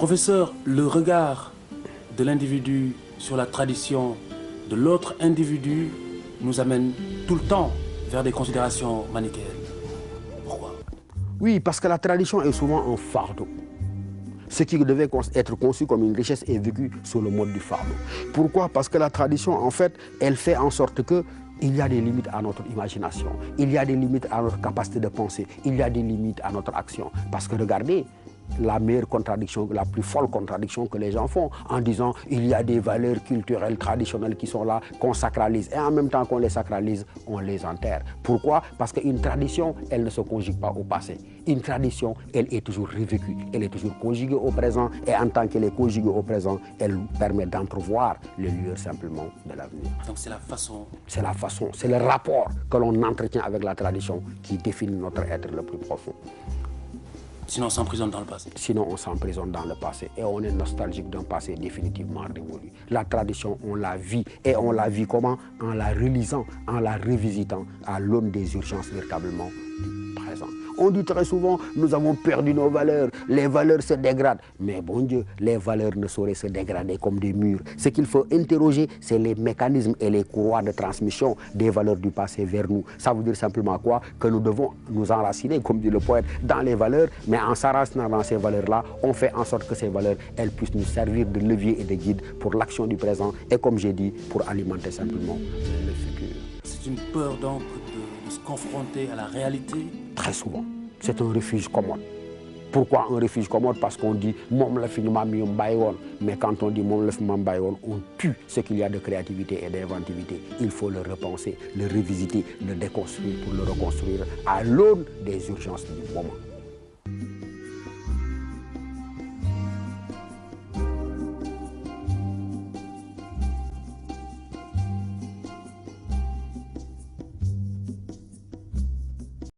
Professeur, le regard de l'individu sur la tradition de l'autre individu nous amène tout le temps vers des considérations manichéennes. Pourquoi? Oui, parce que la tradition est souvent un fardeau. Ce qui devait être conçu comme une richesse est vécu sous le mode du fardeau. Pourquoi? Parce que la tradition, en fait, elle fait en sorte que il y a des limites à notre imagination, il y a des limites à notre capacité de penser, il y a des limites à notre action. Parce que regardez, la meilleure contradiction, la plus folle contradiction que les gens font en disant il y a des valeurs culturelles, traditionnelles qui sont là, qu'on sacralise. Et en même temps qu'on les sacralise, on les enterre. Pourquoi? Parce qu'une tradition, elle ne se conjugue pas au passé. Une tradition, elle est toujours revécue, elle est toujours conjuguée au présent. Et en tant qu'elle est conjuguée au présent, elle permet d'entrevoir les lueurs simplement de l'avenir. Donc c'est la façon. C'est la façon, c'est le rapport que l'on entretient avec la tradition qui définit notre être le plus profond. Sinon, on s'emprisonne dans le passé. Sinon, on s'emprisonne dans le passé et on est nostalgique d'un passé définitivement révolu. La tradition, on la vit. Et on la vit comment? En la relisant, en la revisitant à l'aune des urgences véritablement du présent. On dit très souvent, nous avons perdu nos valeurs, les valeurs se dégradent. Mais bon Dieu, les valeurs ne sauraient se dégrader comme des murs. Ce qu'il faut interroger, c'est les mécanismes et les courroies de transmission des valeurs du passé vers nous. Ça veut dire simplement quoi? Que nous devons nous enraciner, comme dit le poète, dans les valeurs, mais en s'enracinant dans ces valeurs-là, on fait en sorte que ces valeurs, elles puissent nous servir de levier et de guide pour l'action du présent et, comme j'ai dit, pour alimenter simplement le futur. C'est une peur donc de se confronter à la réalité? Très souvent. C'est un refuge commode. Pourquoi un refuge commode? Parce qu'on dit mom la fi ma mi mbayon, mais quand on dit mom la fi ma mbayon, on tue ce qu'il y a de créativité et d'inventivité. Il faut le repenser, le revisiter, le déconstruire pour le reconstruire à l'aune des urgences du moment.